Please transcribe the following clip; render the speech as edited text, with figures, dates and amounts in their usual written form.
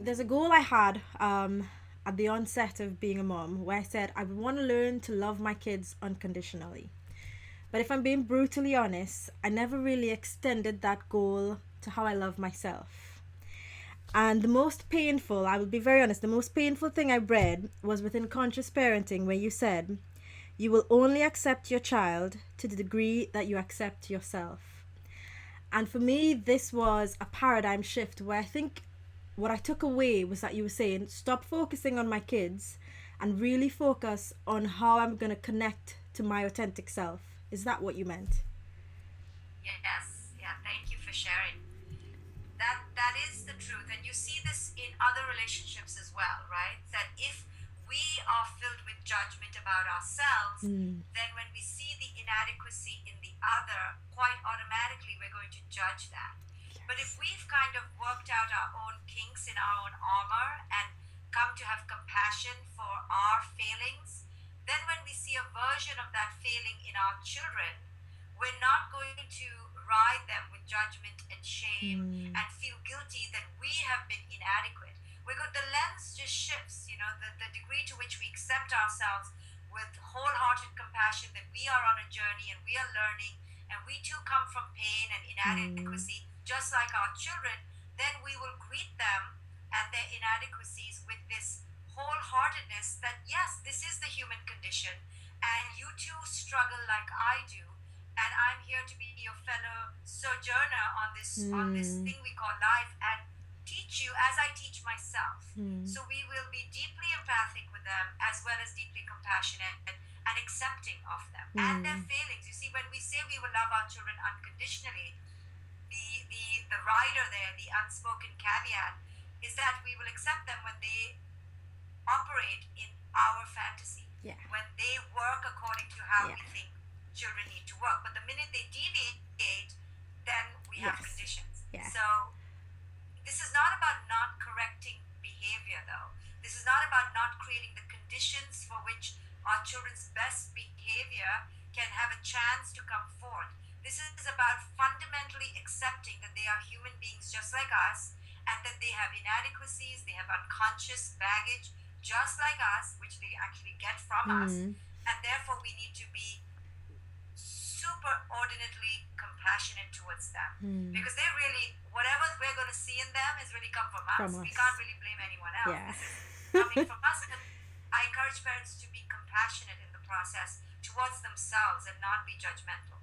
there's a goal I had at the onset of being a mom where I said I want to learn to love my kids unconditionally. But if I'm being brutally honest, I never really extended that goal to how I love myself. And the most painful, I will be very honest, the most painful thing I read was within Conscious Parenting, where you said, you will only accept your child to the degree that you accept yourself. And for me, this was a paradigm shift where I think what I took away was that you were saying, stop focusing on my kids and really focus on how I'm going to connect to my authentic self. Is that what you meant? Yes, yeah, thank you for sharing. That is the truth, and you see this in other relationships as well, right? That if we are filled with judgment about ourselves, then when we see the inadequacy in the other, quite automatically we're going to judge that. But if we've kind of worked out our own kinks in our own armor and come to have compassion for our failings, then when we see a version of that failing in our children, we're not going to ride them with judgment and shame and feel guilty that we have been inadequate. The lens just shifts, the degree to which we accept ourselves with wholehearted compassion that we are on a journey and we are learning and we too come from pain and inadequacy just like our children, then we will greet them and their inadequacies with this wholeheartedness that yes, this is the human condition and you too struggle like I do, and I'm here to be your fellow sojourner on this thing we call life and teach you as I teach myself. So we will be deeply empathic with them as well as deeply compassionate and accepting of them and their failings. You see, when we say we will love our children unconditionally, the rider there, the unspoken caveat, is that we will accept them when they operate in our fantasy, when they work according to how we think children need to work. But the minute they deviate, then we have conditions. So this is not about not correcting behavior, though. This is not about not creating the conditions for which our children's best behavior can have a chance to come forth. This is about fundamentally accepting that they are human beings just like us and that they have inadequacies, they have unconscious baggage just like us, which they actually get from us, and therefore we need to be super ordinately compassionate towards them because they really, whatever we're going to see in them is really come from us. We can't really blame anyone else. This is coming from us. And I encourage parents to be compassionate in the process towards themselves and not be judgmental.